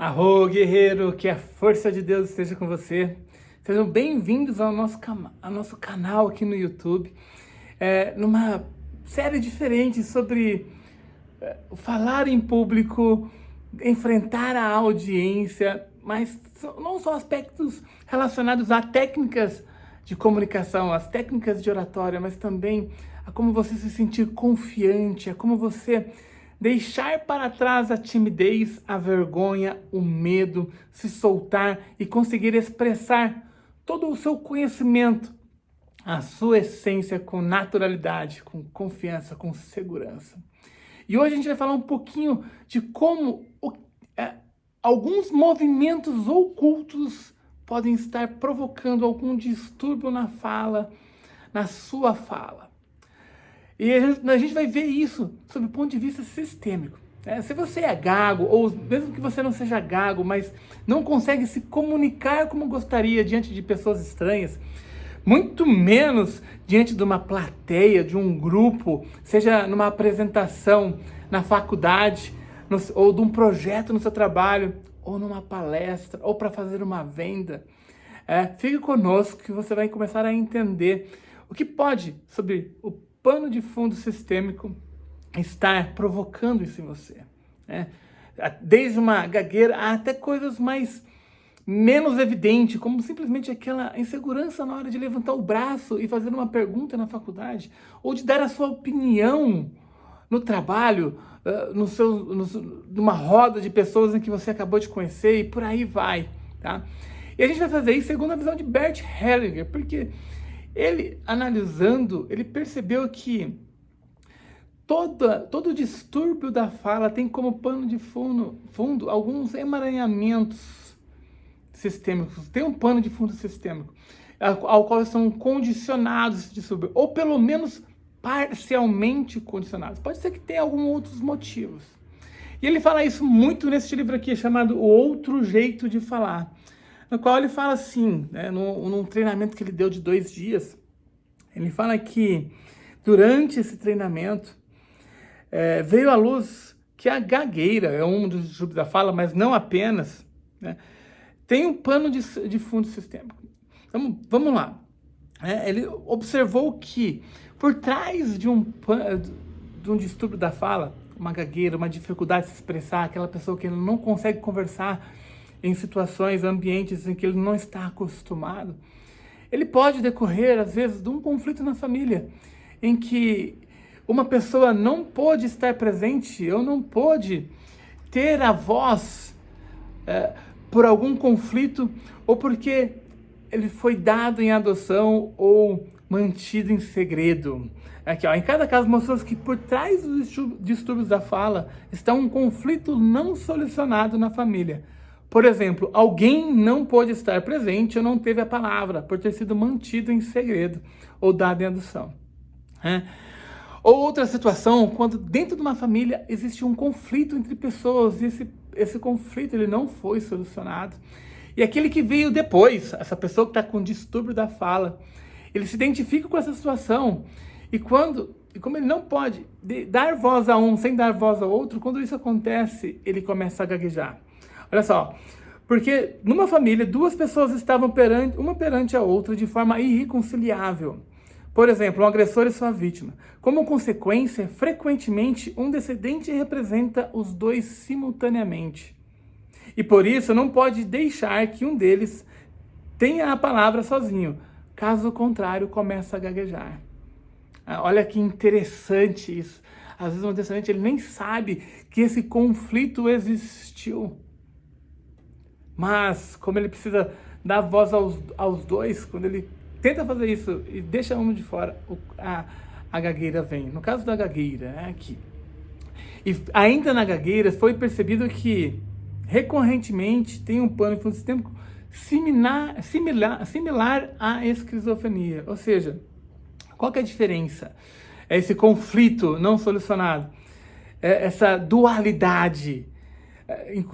Arro, guerreiro, que a força de Deus esteja com você. Sejam bem-vindos ao nosso canal aqui no YouTube, numa série diferente sobre falar em público, enfrentar a audiência, mas não só aspectos relacionados a técnicas de comunicação, as técnicas de oratória, mas também a como você se sentir confiante, a como você deixar para trás a timidez, a vergonha, o medo, se soltar e conseguir expressar todo o seu conhecimento, a sua essência com naturalidade, com confiança, com segurança. E hoje a gente vai falar um pouquinho de como alguns movimentos ocultos podem estar provocando algum distúrbio na fala, na sua fala. E a gente vai ver isso sob o ponto de vista sistêmico. Se você é gago, ou mesmo que você não seja gago, mas não consegue se comunicar como gostaria diante de pessoas estranhas, muito menos diante de uma plateia, de um grupo, seja numa apresentação na faculdade, ou de um projeto no seu trabalho, ou numa palestra, ou para fazer uma venda. Fique conosco que você vai começar a entender o que pode, sobre o pano de fundo sistêmico, estar provocando isso em você. Desde uma gagueira até coisas menos evidentes, como simplesmente aquela insegurança na hora de levantar o braço e fazer uma pergunta na faculdade, ou de dar a sua opinião no trabalho, numa roda de pessoas em que você acabou de conhecer, e por aí vai, tá? E a gente vai fazer isso segundo a visão de Bert Hellinger, porque ele, analisando, ele percebeu que todo distúrbio da fala tem como pano de fundo alguns emaranhamentos sistêmicos. Tem um pano de fundo sistêmico, ao qual são condicionados esse distúrbio, ou pelo menos parcialmente condicionados. Pode ser que tenha alguns outros motivos. E ele fala isso muito nesse livro aqui, chamado O Outro Jeito de Falar, no qual ele fala assim, num treinamento que ele deu de 2 dias, ele fala que durante esse treinamento veio à luz que a gagueira é um dos distúrbios da fala, mas não apenas, tem um pano de fundo sistêmico. Então, vamos lá. Ele observou que por trás de um distúrbio da fala, uma gagueira, uma dificuldade de se expressar, aquela pessoa que não consegue conversar em situações, ambientes em que ele não está acostumado, ele pode decorrer, às vezes, de um conflito na família, em que uma pessoa não pôde estar presente ou não pôde ter a voz por algum conflito, ou porque ele foi dado em adoção ou mantido em segredo. Aqui, em cada caso, mostrou que por trás dos distúrbios da fala está um conflito não solucionado na família. Por exemplo, alguém não pôde estar presente ou não teve a palavra por ter sido mantido em segredo ou dado em adoção. Ou outra situação, quando dentro de uma família existe um conflito entre pessoas e esse conflito ele não foi solucionado. E aquele que veio depois, essa pessoa que está com distúrbio da fala, ele se identifica com essa situação e como ele não pode dar voz a um sem dar voz ao outro, quando isso acontece, ele começa a gaguejar. Olha só, porque numa família, 2 pessoas estavam uma perante a outra de forma irreconciliável. Por exemplo, um agressor e sua vítima. Como consequência, frequentemente, um descendente representa os 2 simultaneamente. E por isso, não pode deixar que um deles tenha a palavra sozinho. Caso contrário, começa a gaguejar. Olha que interessante isso. Às vezes, um descendente ele nem sabe que esse conflito existiu. Mas, como ele precisa dar voz aos 2, quando ele tenta fazer isso e deixa um de fora, a gagueira vem. No caso da gagueira, aqui. E ainda na gagueira, foi percebido que, recorrentemente, tem um pano de fundo sistêmico similar à esquizofrenia. Ou seja, qual que é a diferença? É esse conflito não solucionado, essa dualidade.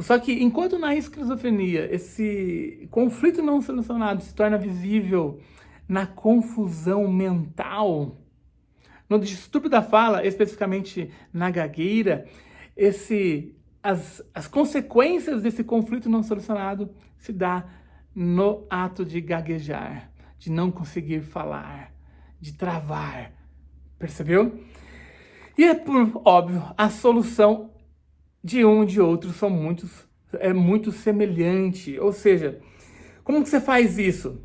Só que enquanto na esquizofrenia esse conflito não solucionado se torna visível na confusão mental, no distúrbio da fala, especificamente na gagueira, as consequências desse conflito não solucionado se dá no ato de gaguejar, de não conseguir falar, de travar. Percebeu? E é por óbvio, a solução de um e de outro é muito semelhante. Ou seja, como que você faz isso?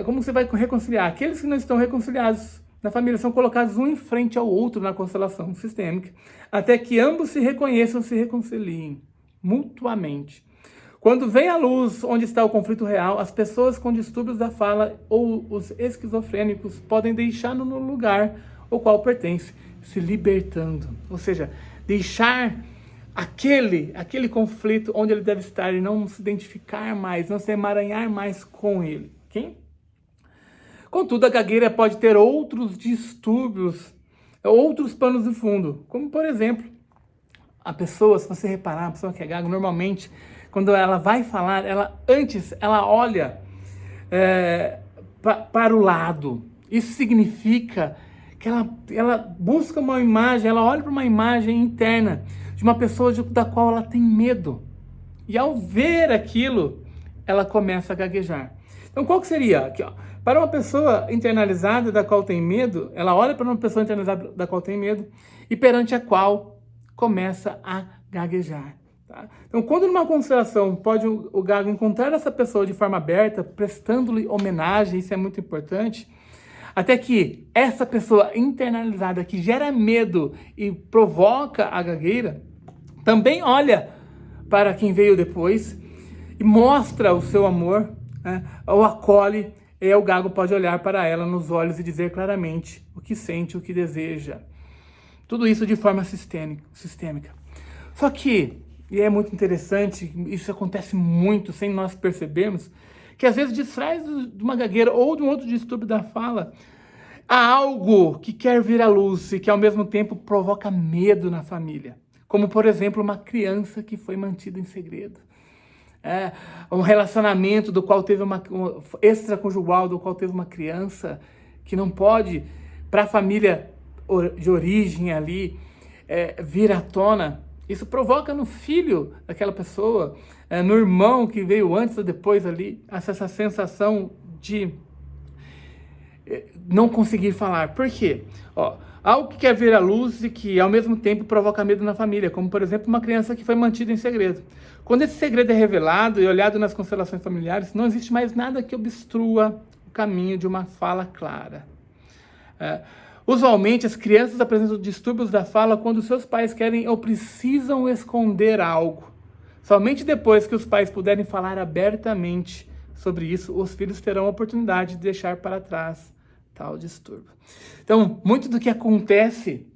Como você vai reconciliar? Aqueles que não estão reconciliados na família são colocados um em frente ao outro na constelação sistêmica, até que ambos se reconheçam, se reconciliem mutuamente. Quando vem à luz onde está o conflito real, as pessoas com distúrbios da fala ou os esquizofrênicos podem deixá-lo no lugar ao qual pertence, se libertando. Ou seja, deixar aquele conflito onde ele deve estar e não se identificar mais, não se emaranhar mais com ele. Okay? Contudo, a gagueira pode ter outros distúrbios, outros panos de fundo, como por exemplo, a pessoa, se você reparar, a pessoa que é gaga, normalmente, quando ela vai falar, ela olha para o lado. Isso significa que ela busca uma imagem, ela olha para uma imagem interna de uma pessoa da qual ela tem medo. E ao ver aquilo, ela começa a gaguejar. Então, qual que seria? Aqui, ó. Para uma pessoa internalizada da qual tem medo, ela olha para uma pessoa internalizada da qual tem medo e perante a qual começa a gaguejar. Tá? Então, quando numa constelação pode o gago encontrar essa pessoa de forma aberta, prestando-lhe homenagem, isso é muito importante, até que essa pessoa internalizada que gera medo e provoca a gagueira, também olha para quem veio depois e mostra o seu amor, né, ou acolhe, e o gago pode olhar para ela nos olhos e dizer claramente o que sente, o que deseja. Tudo isso de forma sistêmica. Só que, e é muito interessante, isso acontece muito sem nós percebermos, que às vezes distrai de uma gagueira ou de um outro distúrbio da fala, há algo que quer vir à luz e que ao mesmo tempo provoca medo na família. Como, por exemplo, uma criança que foi mantida em segredo. Um relacionamento do qual teve um extraconjugal, do qual teve uma criança que não pode, para a família de origem ali, vir à tona. Isso provoca no filho daquela pessoa, no irmão que veio antes ou depois ali, essa sensação de não conseguir falar. Por quê? Algo que quer vir à luz e que ao mesmo tempo provoca medo na família, como por exemplo uma criança que foi mantida em segredo. Quando esse segredo é revelado e olhado nas constelações familiares, não existe mais nada que obstrua o caminho de uma fala clara. Usualmente, as crianças apresentam distúrbios da fala quando seus pais querem ou precisam esconder algo. Somente depois que os pais puderem falar abertamente sobre isso, os filhos terão a oportunidade de deixar para trás tal distúrbio. Então, muito do que acontece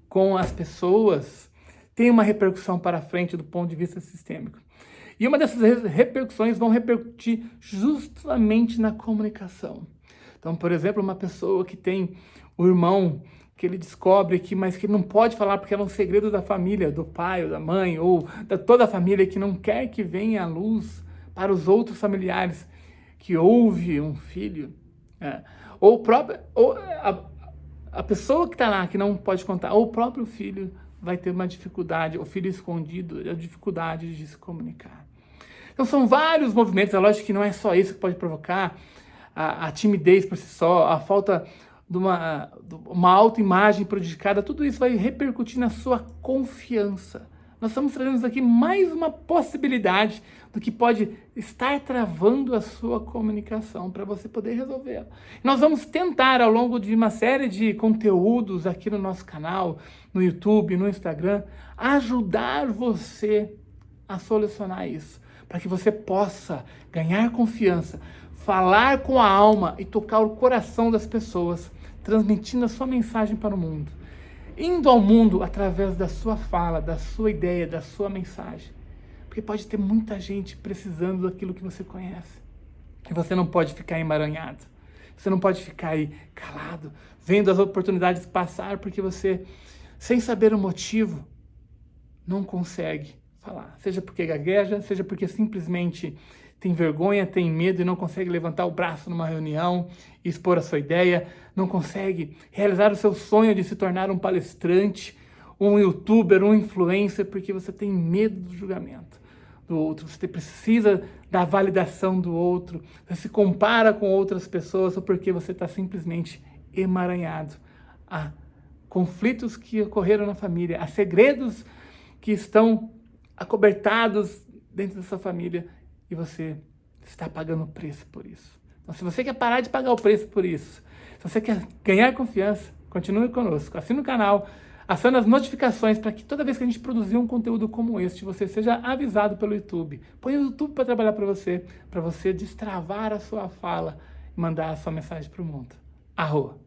com as pessoas tem uma repercussão para frente do ponto de vista sistêmico. E uma dessas repercussões vão repercutir justamente na comunicação. Então, por exemplo, uma pessoa que tem o irmão que ele descobre mas que não pode falar porque é um segredo da família, do pai ou da mãe, ou da toda a família, que não quer que venha à luz para os outros familiares, que houve um filho, ou a pessoa que está lá, que não pode contar, ou o próprio filho vai ter uma dificuldade, o filho escondido, a dificuldade de se comunicar. Então são vários movimentos, é lógico que não é só isso que pode provocar a timidez por si só, a falta de uma autoimagem prejudicada, tudo isso vai repercutir na sua confiança. Nós estamos trazendo aqui mais uma possibilidade do que pode estar travando a sua comunicação para você poder resolvê-la. Nós vamos tentar, ao longo de uma série de conteúdos aqui no nosso canal, no YouTube, no Instagram, ajudar você a solucionar isso, para que você possa ganhar confiança, falar com a alma e tocar o coração das pessoas, transmitindo a sua mensagem para o mundo. Indo ao mundo através da sua fala, da sua ideia, da sua mensagem. Porque pode ter muita gente precisando daquilo que você conhece. E você não pode ficar emaranhado. Você não pode ficar aí calado, vendo as oportunidades passar, porque você, sem saber o motivo, não consegue falar. Seja porque gagueja, seja porque simplesmente tem vergonha, tem medo e não consegue levantar o braço numa reunião e expor a sua ideia, não consegue realizar o seu sonho de se tornar um palestrante um youtuber, um influencer, porque você tem medo do julgamento do outro, você precisa da validação do outro, você se compara com outras pessoas ou porque você está simplesmente emaranhado a conflitos que ocorreram na família, a segredos que estão acobertados dentro da sua família e você está pagando o preço por isso. Então, se você quer parar de pagar o preço por isso, se você quer ganhar confiança, continue conosco, assine o canal, acione as notificações para que toda vez que a gente produzir um conteúdo como este, você seja avisado pelo YouTube. Põe o YouTube para trabalhar para você destravar a sua fala e mandar a sua mensagem para o mundo. Arroa!